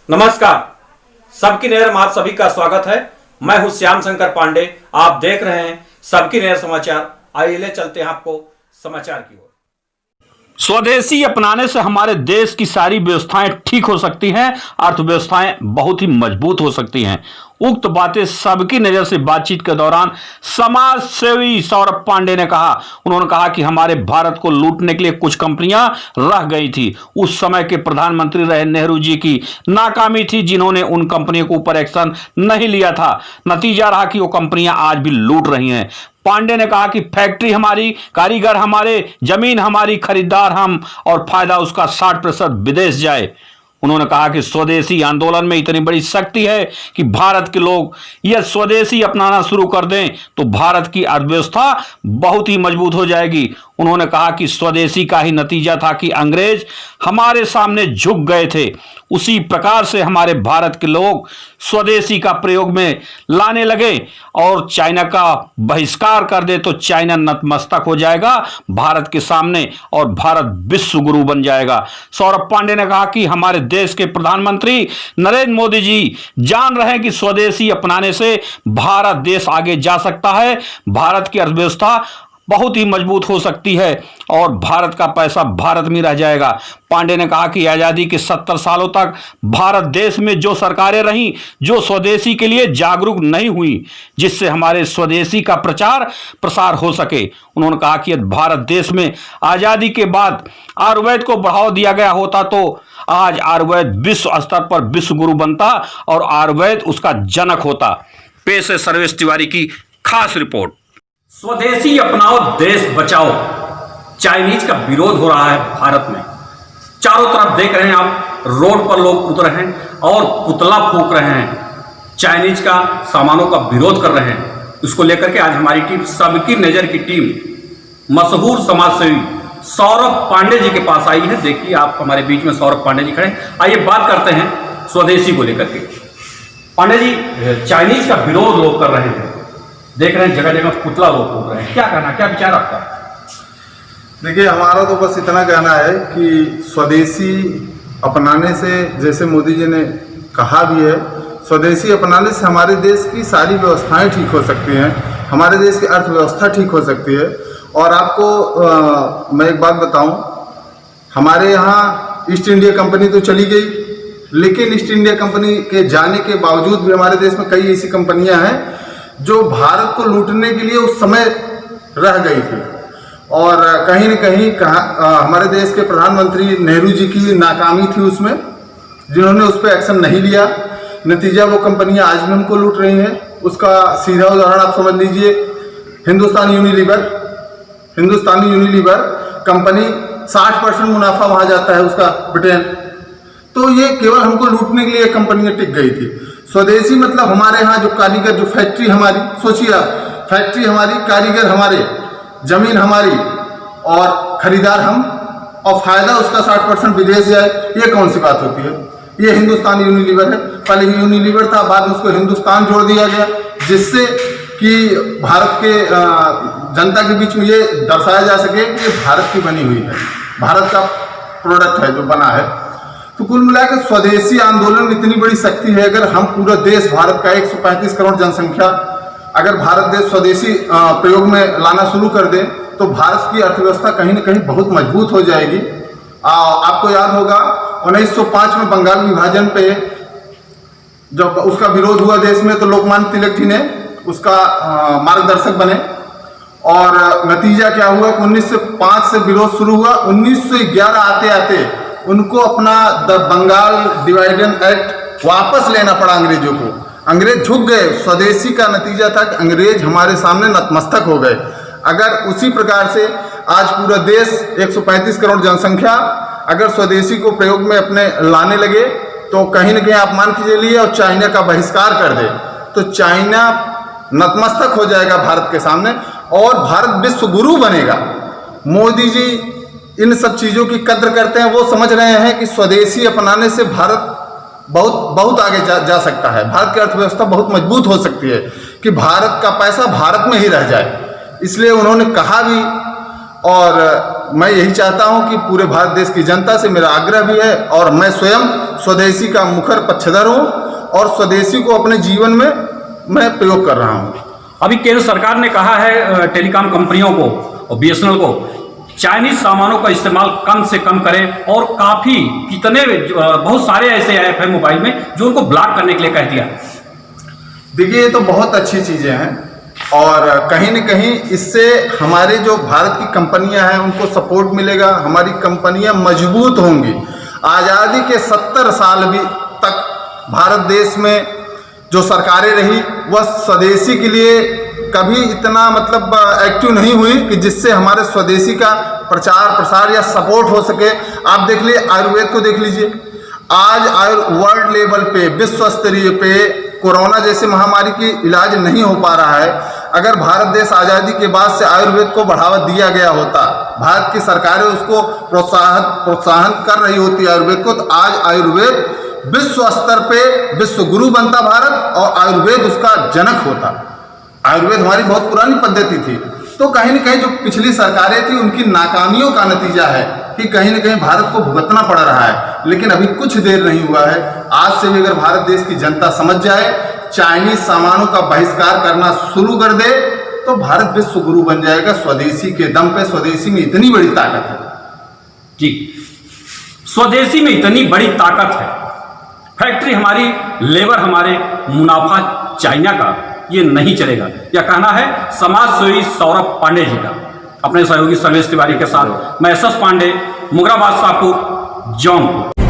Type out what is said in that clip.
नमस्कार, सबकी नजर में आप सभी का स्वागत है। मैं हूं श्याम शंकर पांडे। आप देख रहे हैं सबकी नजर समाचार। आइए ले चलते हैं आपको समाचार की ओर। स्वदेशी अपनाने से हमारे देश की सारी व्यवस्थाएं ठीक हो सकती हैं, अर्थव्यवस्थाएं बहुत ही मजबूत हो सकती हैं। उक्त बातें सबकी नजर से बातचीत के दौरान समाज सेवी सौरभ पांडे ने कहा। उन्होंने कहा कि हमारे भारत को लूटने के लिए कुछ कंपनियां रह गई थी। उस समय के प्रधानमंत्री रहे नेहरू जी की नाकामी थी, जिन्होंने उन कंपनियों के ऊपर एक्शन नहीं लिया था। नतीजा रहा कि वो कंपनियां आज भी लूट रही हैं। पांडे ने कहा कि फैक्ट्री हमारी, कारीगर हमारे, जमीन हमारी, खरीदार हम और फायदा उसका 60% विदेश जाए। उन्होंने कहा कि स्वदेशी आंदोलन में इतनी बड़ी शक्ति है कि भारत के लोग यह स्वदेशी अपनाना शुरू कर दें तो भारत की अर्थव्यवस्था बहुत ही मजबूत हो जाएगी। उन्होंने कहा कि स्वदेशी का ही नतीजा था कि अंग्रेज हमारे सामने झुक गए थे। उसी प्रकार से हमारे भारत के लोग स्वदेशी का प्रयोग में लाने लगे और चाइना का बहिष्कार कर दे तो चाइना नतमस्तक हो जाएगा भारत के सामने और भारत विश्व गुरु बन जाएगा। सौरभ पांडे ने कहा कि हमारे देश के प्रधानमंत्री नरेंद्र मोदी जी जान रहे हैं कि स्वदेशी अपनाने से भारत देश आगे जा सकता है, भारत की अर्थव्यवस्था बहुत ही मजबूत हो सकती है और भारत का पैसा भारत में रह जाएगा। पांडे ने कहा कि आजादी के 70 सालों तक भारत देश में जो सरकारें रहीं जो स्वदेशी के लिए जागरूक नहीं हुई, जिससे हमारे स्वदेशी का प्रचार प्रसार हो सके। उन्होंने कहा कि यदि भारत देश में आजादी के बाद आयुर्वेद को बढ़ावा दिया गया होता तो आज आयुर्वेद विश्व स्तर पर विश्व गुरु बनता और आयुर्वेद उसका जनक होता। पेश है सर्वेश तिवारी की खास रिपोर्ट। स्वदेशी अपनाओ, देश बचाओ। चाइनीज का विरोध हो रहा है भारत में। चारों तरफ देख रहे हैं आप, रोड पर लोग उतर रहे हैं और पुतला फूंक रहे हैं। चाइनीज का सामानों का विरोध कर रहे हैं। उसको लेकर के आज हमारी टीम, सबकी नजर की टीम, मशहूर समाज सेवी सौरभ पांडे जी के पास आई है। देखिए आप, हमारे बीच में सौरभ पांडे जी खड़े हैं। आइए बात करते हैं स्वदेशी को लेकर के। पांडे जी, चाइनीज का विरोध लोग कर रहे हैं, देख रहे हैं जगह जगह पुतला लोग फूंक रहे हैं, क्या कहना, क्या विचार आपका? देखिए, हमारा तो बस इतना कहना है कि स्वदेशी अपनाने से, जैसे मोदी जी ने कहा भी है, स्वदेशी अपनाने से हमारे देश की सारी व्यवस्थाएं ठीक हो सकती हैं, हमारे देश की अर्थव्यवस्था ठीक हो सकती है। और आपको मैं एक बात बताऊं, हमारे यहाँ ईस्ट इंडिया कंपनी तो चली गई, लेकिन ईस्ट इंडिया कंपनी के जाने के बावजूद भी हमारे देश में कई ऐसी कंपनियां हैं जो भारत को लूटने के लिए उस समय रह गई थी। और कहीं न कहीं हमारे देश के प्रधानमंत्री नेहरू जी की नाकामी थी उसमें, जिन्होंने उस पर एक्शन नहीं लिया। नतीजा वो कंपनियां आज भी हमको लूट रही हैं। उसका सीधा उदाहरण आप समझ लीजिए, हिंदुस्तानी यूनिलीवर कंपनी 60% मुनाफा वहाँ जाता है उसका, ब्रिटेन। तो ये केवल हमको लूटने के लिए कंपनियां टिक गई थी। स्वदेशी मतलब हमारे यहाँ जो कारीगर, जो फैक्ट्री हमारी, सोचिए आप, फैक्ट्री हमारी, कारीगर हमारे, जमीन हमारी और खरीदार हम और फायदा उसका 60% विदेश जाए, ये कौन सी बात होती है? ये हिंदुस्तान यूनिलीवर है। पहले ही यूनिलीवर था, बाद में उसको हिंदुस्तान जोड़ दिया गया, जिससे कि भारत के जनता के बीच में ये दर्शाया जा सके कि ये भारत की बनी हुई है, भारत का प्रोडक्ट है जो बना है। तो कुल मिलाकर स्वदेशी आंदोलन में इतनी बड़ी शक्ति है। अगर हम पूरा देश, भारत का 135 करोड़ जनसंख्या, अगर भारत देश स्वदेशी प्रयोग में लाना शुरू कर दे तो भारत की अर्थव्यवस्था कहीं न कहीं बहुत मजबूत हो जाएगी। आपको याद होगा 1905 में बंगाल विभाजन पे जब उसका विरोध हुआ देश में, तो लोकमान्य तिलक जी ने उसका मार्गदर्शक बने और नतीजा क्या हुआ कि 1905 से विरोध शुरू हुआ। 1911 आते आते उनको अपना द बंगाल डिवाइडन एक्ट वापस लेना पड़ा अंग्रेजों को। अंग्रेज झुक गए। स्वदेशी का नतीजा था कि अंग्रेज हमारे सामने नतमस्तक हो गए। अगर उसी प्रकार से आज पूरा देश 135 करोड़ जनसंख्या अगर स्वदेशी को प्रयोग में अपने लाने लगे तो कहीं न कहीं आप मान के चलिए और चाइना का बहिष्कार कर दे तो चाइना नतमस्तक हो जाएगा भारत के सामने और भारत विश्व गुरु बनेगा। मोदी जी इन सब चीज़ों की कद्र करते हैं। वो समझ रहे हैं कि स्वदेशी अपनाने से भारत बहुत आगे जा सकता है, भारत की अर्थव्यवस्था बहुत मजबूत हो सकती है, कि भारत का पैसा भारत में ही रह जाए। इसलिए उन्होंने कहा भी और मैं यही चाहता हूं कि पूरे भारत देश की जनता से मेरा आग्रह भी है, और मैं स्वयं स्वदेशी का मुखर पक्षधर हूं और स्वदेशी को अपने जीवन में मैं प्रयोग कर रहा हूं। अभी केंद्र सरकार ने कहा है टेलीकॉम कंपनियों को और बीएसएनएल को चाइनीज सामानों का इस्तेमाल कम से कम करें, और काफी बहुत सारे ऐसे ऐप हैं मोबाइल में जो उनको ब्लॉक करने के लिए कह दिया। देखिए, ये तो बहुत अच्छी चीजें हैं और कहीं न कहीं इससे हमारे जो भारत की कंपनियां हैं उनको सपोर्ट मिलेगा, हमारी कंपनियां मजबूत होंगी। आज़ादी के 70 साल भी तक भारत देश में जो सरकारें रही वह स्वदेशी के लिए कभी इतना मतलब एक्टिव नहीं हुई कि जिससे हमारे स्वदेशी का प्रचार प्रसार या सपोर्ट हो सके। आप देख लीजिए, आयुर्वेद को देख लीजिए, आज वर्ल्ड लेवल पे, विश्व स्तरीय पे कोरोना जैसे महामारी की इलाज नहीं हो पा रहा है। अगर भारत देश आज़ादी के बाद से आयुर्वेद को बढ़ावा दिया गया होता, भारत की सरकारें उसको प्रोत्साहन कर रही होती आयुर्वेद को, तो आज आयुर्वेद विश्व स्तर पे विश्व गुरु बनता भारत और आयुर्वेद उसका जनक होता। आयुर्वेद हमारी बहुत पुरानी पद्धति थी। तो कहीं न कहीं जो पिछली सरकारें थी उनकी नाकामियों का नतीजा है कि कहीं न कहीं भारत को भुगतना पड़ रहा है। लेकिन अभी कुछ देर नहीं हुआ है, आज से भी अगर भारत देश की जनता समझ जाए, चाइनीज सामानों का बहिष्कार करना शुरू कर दे, तो भारत विश्व गुरु बन जाएगा स्वदेशी के दम पे। स्वदेशी में इतनी बड़ी ताकत है जी, स्वदेशी में इतनी बड़ी ताकत है। फैक्ट्री हमारी, लेबर हमारे, मुनाफा चाइना का, ये नहीं चलेगा। यह कहना है समाज सेवी सौरभ पांडे जी का, अपने सहयोगी सर्वेश तिवारी के साथ। मैं एस एस पांडे, मुगराबाद शाहपुर, जौनपुर।